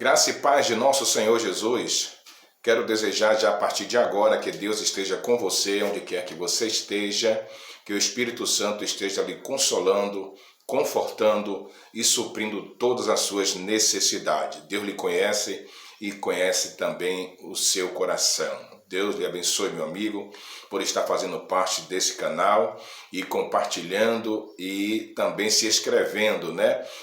Graça e paz de nosso Senhor Jesus. Quero desejar já a partir de agora que Deus esteja com você, onde quer que você esteja, que o Espírito Santo esteja lhe consolando, confortando e suprindo todas as suas necessidades. Deus lhe conhece e conhece também o seu coração. Deus lhe abençoe, meu amigo, por estar fazendo parte desse canal e compartilhando e também se inscrevendo,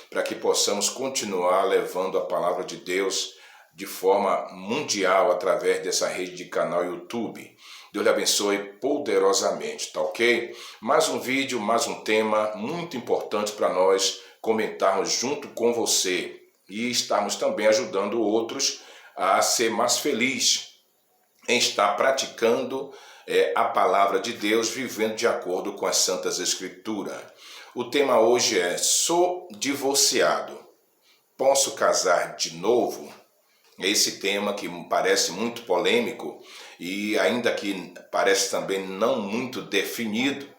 para que possamos continuar levando a palavra de Deus de forma mundial através dessa rede de canal YouTube. Deus lhe abençoe poderosamente, tá ok? Mais um vídeo, mais um tema muito importante para nós comentarmos junto com você e estarmos também ajudando outros a ser mais felizes em estar praticando a palavra de Deus, vivendo de acordo com as Santas Escrituras. O tema hoje é: sou divorciado, posso casar de novo? Esse tema que parece muito polêmico e ainda que parece também não muito definido,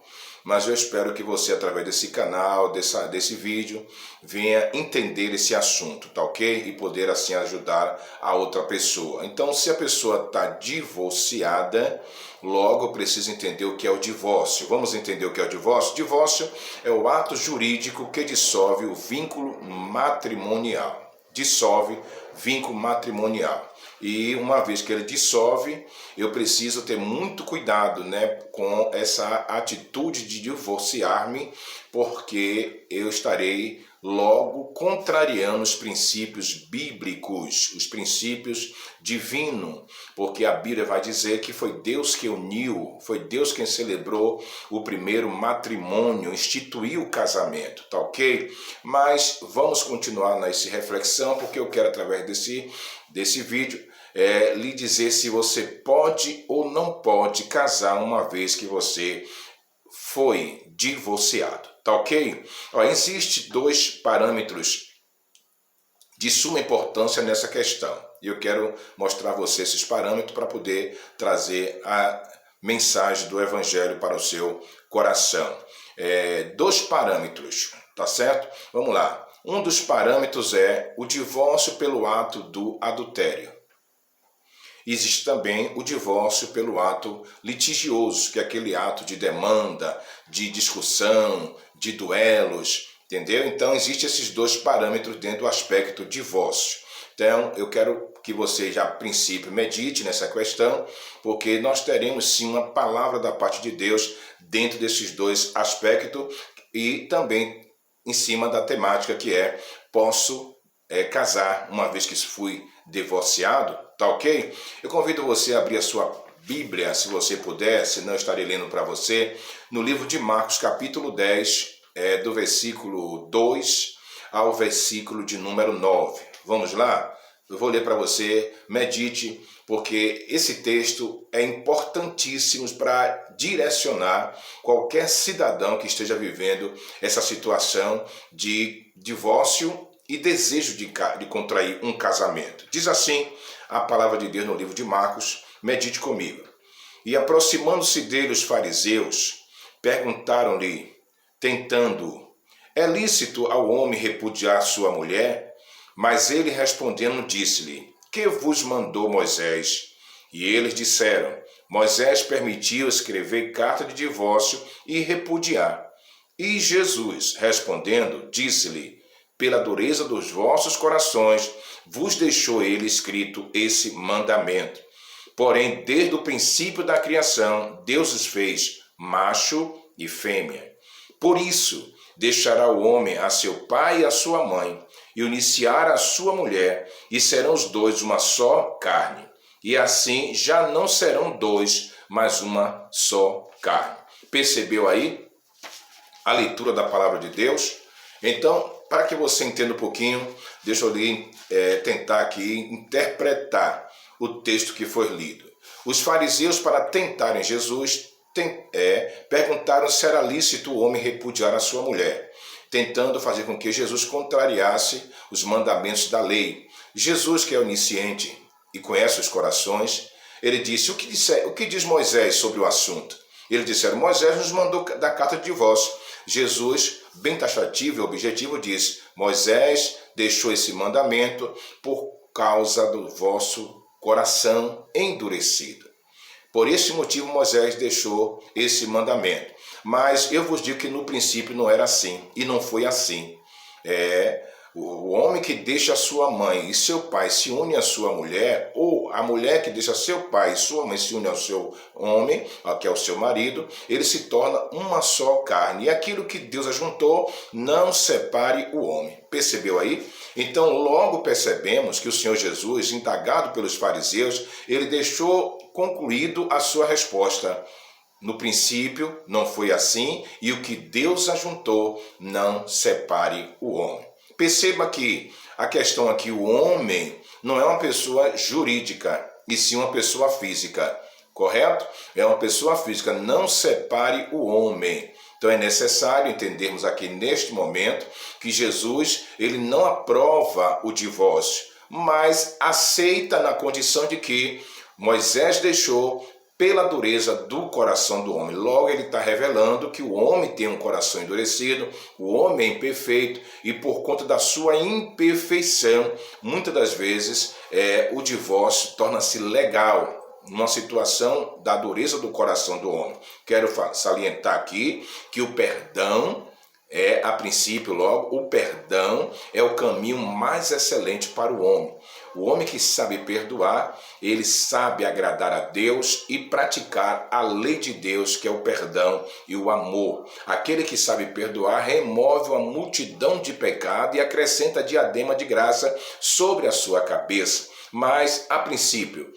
mas eu espero que você, através desse canal, desse vídeo, venha entender esse assunto, tá ok? E poder assim ajudar a outra pessoa. Então, se a pessoa está divorciada, logo precisa entender o que é o divórcio. Vamos entender o que é o divórcio? Divórcio é o ato jurídico que dissolve o vínculo matrimonial. Dissolve vínculo matrimonial. E uma vez que ele dissolve, eu preciso ter muito cuidado, com essa atitude de divorciar-me, porque eu estarei logo contrariando os princípios bíblicos, os princípios divinos, porque a Bíblia vai dizer que foi Deus que uniu, foi Deus quem celebrou o primeiro matrimônio, instituiu o casamento, tá ok? Mas vamos continuar nessa reflexão, porque eu quero, através desse vídeo, lhe dizer se você pode ou não pode casar uma vez que você foi divorciado, tá ok? Existem dois parâmetros de suma importância nessa questão. E eu quero mostrar a você esses parâmetros para poder trazer a mensagem do Evangelho para o seu coração. Dois parâmetros, tá certo? Vamos lá. Um dos parâmetros é o divórcio pelo ato do adultério. Existe também o divórcio pelo ato litigioso, que é aquele ato de demanda, de discussão, de duelos, entendeu? Então, existem esses dois parâmetros dentro do aspecto divórcio. Então, eu quero que você já, a princípio, medite nessa questão, porque nós teremos sim uma palavra da parte de Deus dentro desses dois aspectos e também em cima da temática que é: posso casar uma vez que fui divorciado? Tá ok? Eu convido você a abrir a sua Bíblia, se você puder, senão eu estarei lendo para você, no livro de Marcos, capítulo 10, do versículo 2 ao versículo de número 9. Vamos lá? Eu vou ler para você, medite, porque esse texto é importantíssimo para direcionar qualquer cidadão que esteja vivendo essa situação de divórcio e desejo de contrair um casamento. Diz assim a palavra de Deus no livro de Marcos, medite comigo. E aproximando-se dele os fariseus, perguntaram-lhe, tentando: é lícito ao homem repudiar sua mulher? Mas ele respondendo disse-lhe: que vos mandou Moisés? E eles disseram: Moisés permitiu escrever carta de divórcio e repudiar. E Jesus, respondendo, disse-lhe: pela dureza dos vossos corações, vos deixou ele escrito esse mandamento. Porém, desde o princípio da criação, Deus os fez macho e fêmea. Por isso, deixará o homem a seu pai e a sua mãe, e uniciar a sua mulher, e serão os dois uma só carne. E assim já não serão dois, mas uma só carne. Percebeu aí a leitura da palavra de Deus? Então, para que você entenda um pouquinho, deixa eu tentar aqui interpretar o texto que foi lido. Os fariseus, para tentarem Jesus, perguntaram se era lícito o homem repudiar a sua mulher, tentando fazer com que Jesus contrariasse os mandamentos da lei. Jesus, que é onisciente e conhece os corações, ele disse: o que diz Moisés sobre o assunto? Eles disseram: Moisés nos mandou da carta de divórcio. Jesus, bem taxativo e objetivo, diz: Moisés deixou esse mandamento por causa do vosso coração endurecido. Por esse motivo Moisés deixou esse mandamento. Mas eu vos digo que no princípio não era assim, e não foi assim. O homem que deixa sua mãe e seu pai se une à sua mulher, ou a mulher que deixa seu pai e sua mãe se une ao seu homem, que é o seu marido, ele se torna uma só carne. E aquilo que Deus ajuntou, não separe o homem. Percebeu aí? Então logo percebemos que o Senhor Jesus, indagado pelos fariseus, ele deixou concluído a sua resposta. No princípio não foi assim, e o que Deus ajuntou, não separe o homem. Perceba que a questão aqui, o homem não é uma pessoa jurídica, e sim uma pessoa física, correto? É uma pessoa física, não separe o homem. Então é necessário entendermos aqui neste momento que Jesus, ele não aprova o divórcio, mas aceita na condição de que Moisés deixou pela dureza do coração do homem. Logo ele está revelando que o homem tem um coração endurecido, o homem é imperfeito, e por conta da sua imperfeição, muitas das vezes o divórcio torna-se legal, numa situação da dureza do coração do homem. Quero salientar aqui que o perdão a princípio logo, o perdão é o caminho mais excelente para o homem. O homem que sabe perdoar, ele sabe agradar a Deus e praticar a lei de Deus, que é o perdão e o amor. Aquele que sabe perdoar remove uma multidão de pecado e acrescenta diadema de graça sobre a sua cabeça. Mas, a princípio,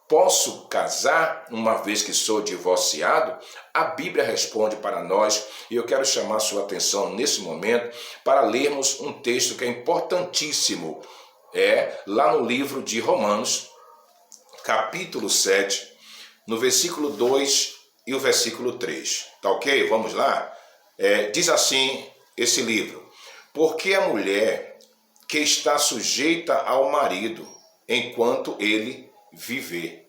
posso casar uma vez que sou divorciado? A Bíblia responde para nós, e eu quero chamar sua atenção nesse momento para lermos um texto que é importantíssimo. Lá no livro de Romanos, capítulo 7, no versículo 2 e o versículo 3. Tá ok? Vamos lá? Diz assim esse livro: porque a mulher que está sujeita ao marido enquanto ele viver,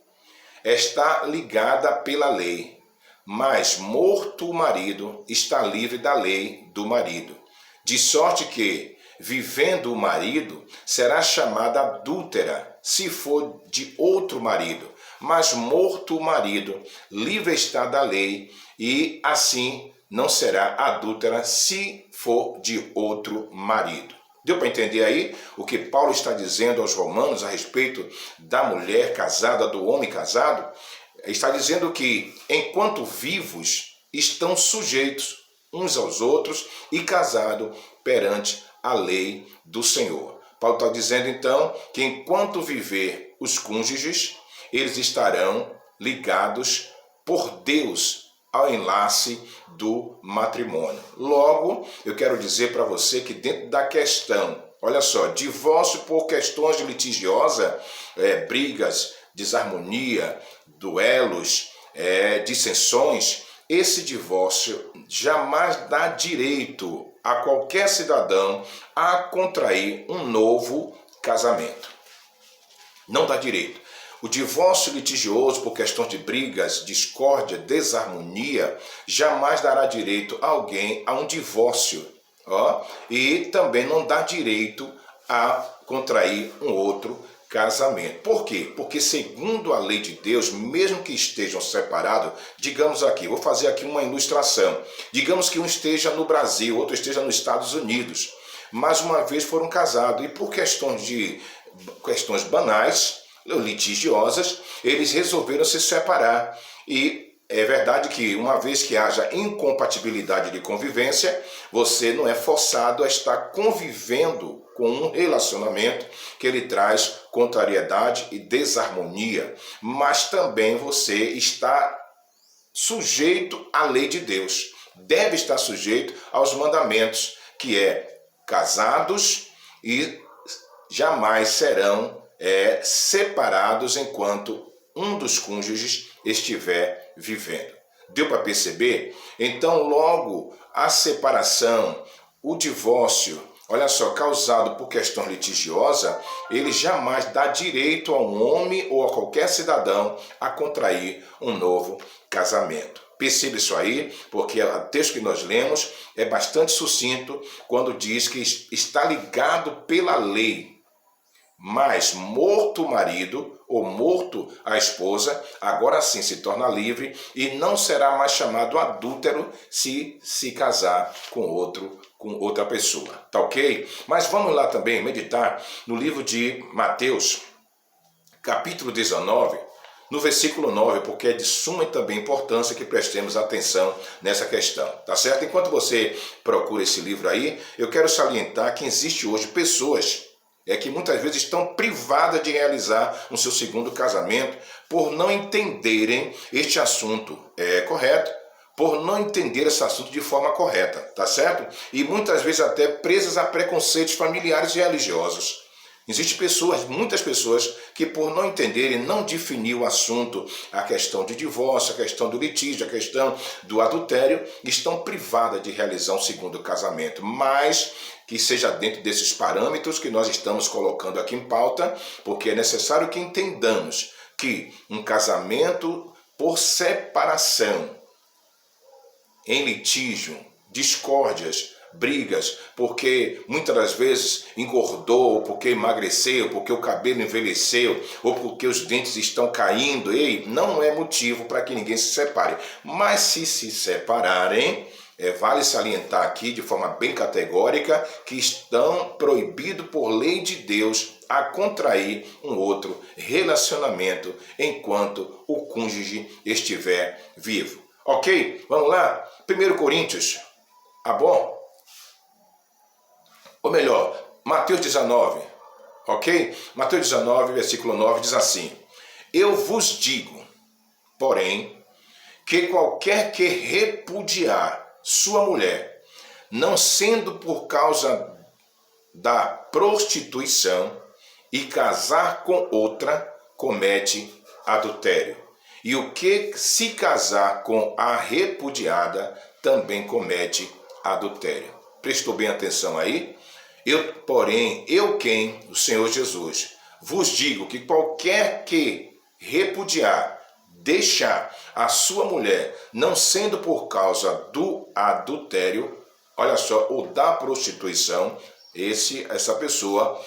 está ligada pela lei, mas morto o marido, está livre da lei do marido. De sorte que, vivendo o marido, será chamada adúltera, se for de outro marido, mas morto o marido, livre está da lei, e assim não será adúltera se for de outro marido. Deu para entender aí o que Paulo está dizendo aos romanos a respeito da mulher casada, do homem casado? Está dizendo que, enquanto vivos, estão sujeitos uns aos outros e casados perante a lei do Senhor. Paulo está dizendo, então, que enquanto viver os cônjuges, eles estarão ligados por Deus ao enlace do matrimônio. Logo, eu quero dizer para você que dentro da questão, olha só, divórcio por questões litigiosas, brigas, desarmonia, duelos, dissensões, esse divórcio jamais dá direito a qualquer cidadão a contrair um novo casamento. Não dá direito. O divórcio litigioso por questões de brigas, discórdia, desarmonia, jamais dará direito a alguém a um divórcio. E também não dá direito a contrair um outro casamento. Por quê? Porque segundo a lei de Deus, mesmo que estejam separados, digamos aqui, vou fazer aqui uma ilustração. Digamos que um esteja no Brasil, outro esteja nos Estados Unidos, mas uma vez foram casados e por questões banais, litigiosas, eles resolveram se separar. E é verdade que uma vez que haja incompatibilidade de convivência, você não é forçado a estar convivendo com um relacionamento que ele traz contrariedade e desarmonia, mas também você está sujeito à lei de Deus, deve estar sujeito aos mandamentos, que casados e jamais serão separados enquanto um dos cônjuges estiver vivendo. Deu para perceber? Então, logo, a separação, o divórcio, olha só, causado por questão litigiosa, ele jamais dá direito a um homem ou a qualquer cidadão a contrair um novo casamento. Percebe isso aí? Porque o texto que nós lemos é bastante sucinto quando diz que está ligado pela lei. mas morto o marido ou morto a esposa, agora sim se torna livre e não será mais chamado adúltero se casar com outra pessoa, tá ok? Mas vamos lá também meditar no livro de Mateus, capítulo 19, no versículo 9, porque é de suma também importância que prestemos atenção nessa questão, tá certo? Enquanto você procura esse livro aí, eu quero salientar que existe hoje pessoas que muitas vezes estão privadas de realizar o seu segundo casamento por não entenderem este assunto correto, por não entender esse assunto de forma correta, tá certo? E muitas vezes até presas a preconceitos familiares e religiosos. Existem pessoas, muitas pessoas, que por não entenderem, não definir o assunto, a questão de divórcio, a questão do litígio, a questão do adultério, estão privadas de realizar um segundo casamento, mas que seja dentro desses parâmetros que nós estamos colocando aqui em pauta, porque é necessário que entendamos que um casamento por separação, em litígio, discórdias, brigas, porque muitas das vezes engordou, porque emagreceu, porque o cabelo envelheceu, ou porque os dentes estão caindo, não é motivo para que ninguém se separe. Mas se separarem, vale salientar aqui de forma bem categórica que estão proibidos por lei de Deus a contrair um outro relacionamento enquanto o cônjuge estiver vivo. Ok? Vamos lá? 1 Coríntios, bom? Ou melhor, Mateus 19, ok? Mateus 19, versículo 9 diz assim: Eu vos digo, porém, que qualquer que repudiar sua mulher, não sendo por causa da prostituição, e casar com outra, comete adultério. E o que se casar com a repudiada, também comete adultério. Prestou bem atenção aí? Porém, o Senhor Jesus, vos digo que qualquer que repudiar, deixar a sua mulher, não sendo por causa do adultério, olha só, ou da prostituição, essa pessoa,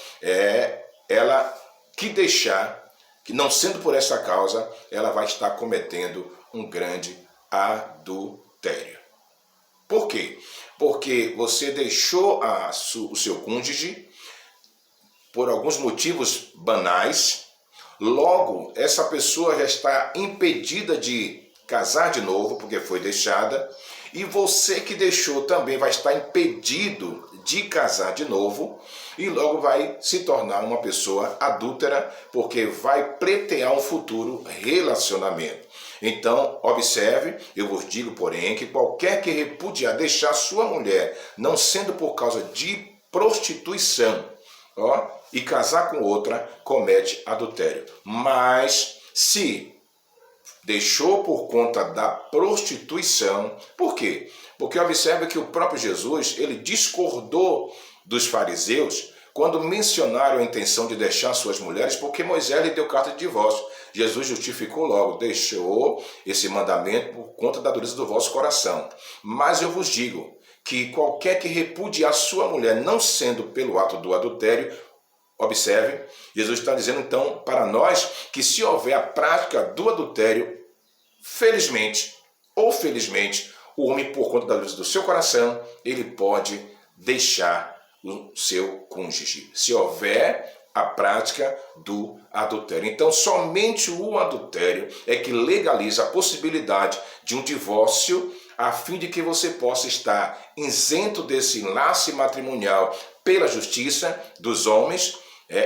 ela que deixar, que não sendo por essa causa, ela vai estar cometendo um grande adultério. Por quê? Porque você deixou o seu cônjuge por alguns motivos banais, logo essa pessoa já está impedida de casar de novo, porque foi deixada, e você que deixou também vai estar impedido de casar de novo, e logo vai se tornar uma pessoa adúltera, porque vai pleitear um futuro relacionamento. Então, observe, eu vos digo, porém, que qualquer que repudiar deixar sua mulher, não sendo por causa de prostituição, e casar com outra, comete adultério. Mas, se deixou por conta da prostituição, por quê? Porque observe que o próprio Jesus, ele discordou dos fariseus quando mencionaram a intenção de deixar suas mulheres, porque Moisés lhe deu carta de divórcio. Jesus justificou logo, deixou esse mandamento por conta da dureza do vosso coração. Mas eu vos digo que qualquer que repudiar sua mulher, não sendo pelo ato do adultério, observe, Jesus está dizendo então para nós que se houver a prática do adultério, felizmente ou felizmente, o homem, por conta da dureza do seu coração, ele pode deixar o seu cônjuge, se houver a prática do adultério. Então, somente o adultério é que legaliza a possibilidade de um divórcio, a fim de que você possa estar isento desse enlace matrimonial pela justiça dos homens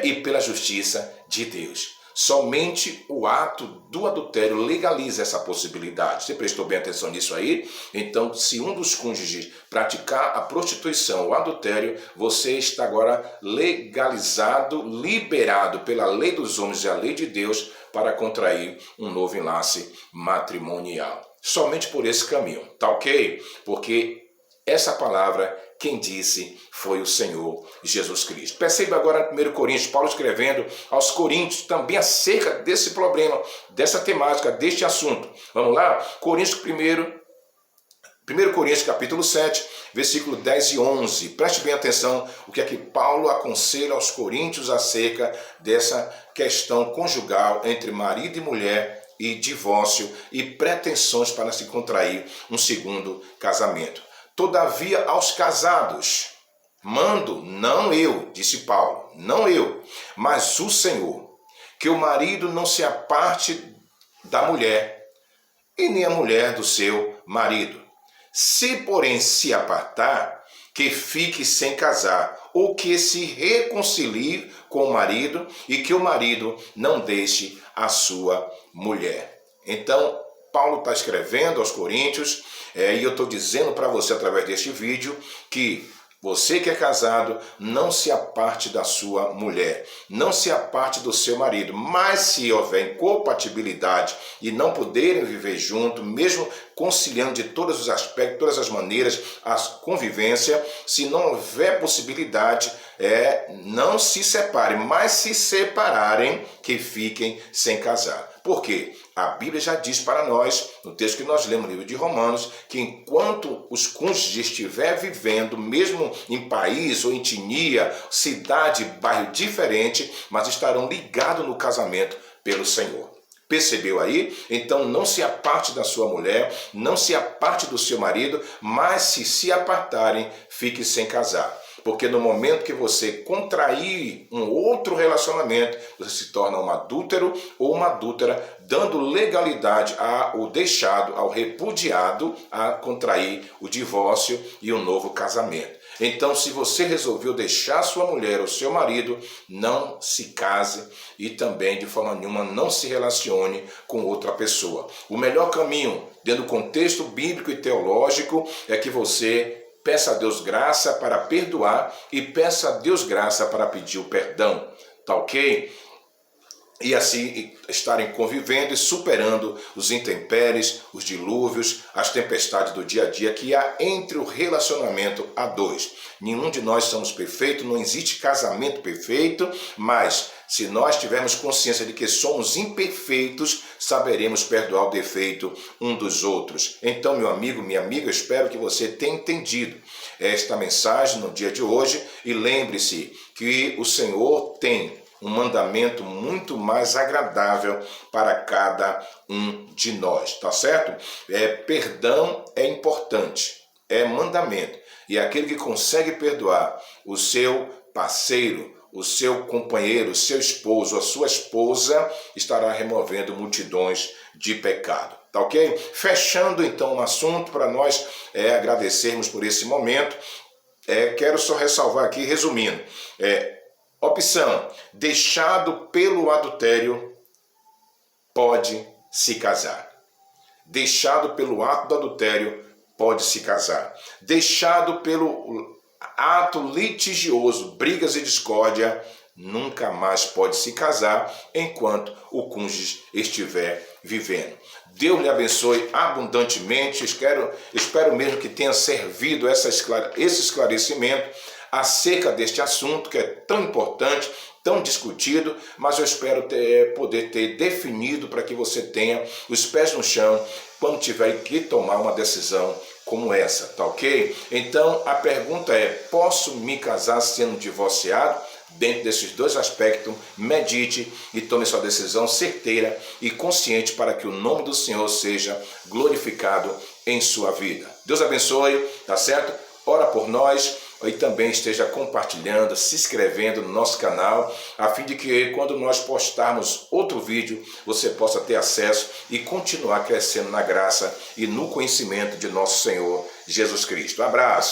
e pela justiça de Deus. Somente o ato do adultério legaliza essa possibilidade. Você prestou bem atenção nisso aí? Então, se um dos cônjuges praticar a prostituição, o adultério, você está agora legalizado, liberado pela lei dos homens e a lei de Deus para contrair um novo enlace matrimonial. Somente por esse caminho, tá ok? Porque essa palavra, quem disse foi o Senhor Jesus Cristo. Perceba agora em 1 Coríntios, Paulo escrevendo aos Coríntios também acerca desse problema, dessa temática, deste assunto. Vamos lá? Coríntios 1, 1 Coríntios capítulo 7, versículo 10 e 11. Preste bem atenção o que é que Paulo aconselha aos coríntios acerca dessa questão conjugal entre marido e mulher e divórcio e pretensões para se contrair um segundo casamento. Todavia, aos casados, mando, não eu, disse Paulo, não eu, mas o Senhor, que o marido não se aparte da mulher e nem a mulher do seu marido. Se, porém, se apartar, que fique sem casar, ou que se reconcilie com o marido e que o marido não deixe a sua mulher. Então, Paulo está escrevendo aos Coríntios, e eu estou dizendo para você através deste vídeo que você que é casado, não se aparte da sua mulher, não se aparte do seu marido, mas se houver incompatibilidade e não poderem viver junto, mesmo conciliando de todos os aspectos, todas as maneiras, a convivência, se não houver possibilidade, não se separem, mas se separarem, que fiquem sem casar. Por quê? A Bíblia já diz para nós, no texto que nós lemos no livro de Romanos, que enquanto os cônjuges estiverem vivendo, mesmo em país ou etnia, cidade, bairro diferente, mas estarão ligados no casamento pelo Senhor. Percebeu aí? Então não se aparte da sua mulher, não se aparte do seu marido, mas se apartarem, fique sem casar. Porque no momento que você contrair um outro relacionamento, você se torna um adúltero ou uma adúltera, dando legalidade ao deixado, ao repudiado, a contrair o divórcio e um novo casamento. Então, se você resolveu deixar sua mulher ou seu marido, não se case e também, de forma nenhuma, não se relacione com outra pessoa. O melhor caminho, dentro do contexto bíblico e teológico, é que você peça a Deus graça para perdoar e peça a Deus graça para pedir o perdão, tá ok? E assim estarem convivendo e superando os intempéries, os dilúvios, as tempestades do dia a dia que há entre o relacionamento a dois. Nenhum de nós somos perfeitos, não existe casamento perfeito, mas se nós tivermos consciência de que somos imperfeitos, saberemos perdoar o defeito um dos outros. Então, meu amigo, minha amiga, eu espero que você tenha entendido esta mensagem no dia de hoje e lembre-se que o Senhor tem um mandamento muito mais agradável para cada um de nós, tá certo? Perdão é importante, é mandamento. E aquele que consegue perdoar o seu parceiro, o seu companheiro, o seu esposo, a sua esposa, estará removendo multidões de pecado. Tá ok? Fechando então o assunto para nós agradecermos por esse momento, quero só ressalvar aqui, resumindo, opção, deixado pelo adultério, pode se casar. Deixado pelo ato do adultério, pode se casar. Deixado pelo ato litigioso, brigas e discórdia, nunca mais pode se casar enquanto o cônjuge estiver vivendo. Deus lhe abençoe abundantemente. Espero mesmo que tenha servido esse esclarecimento acerca deste assunto que é tão importante, tão discutido, mas eu espero poder ter definido para que você tenha os pés no chão quando tiver que tomar uma decisão como essa, tá ok? Então a pergunta é, posso me casar sendo divorciado? Dentro desses dois aspectos, medite e tome sua decisão certeira e consciente para que o nome do Senhor seja glorificado em sua vida. Deus abençoe, tá certo? Ora por nós e também esteja compartilhando, se inscrevendo no nosso canal, a fim de que quando nós postarmos outro vídeo, você possa ter acesso e continuar crescendo na graça e no conhecimento de nosso Senhor Jesus Cristo. Abraço!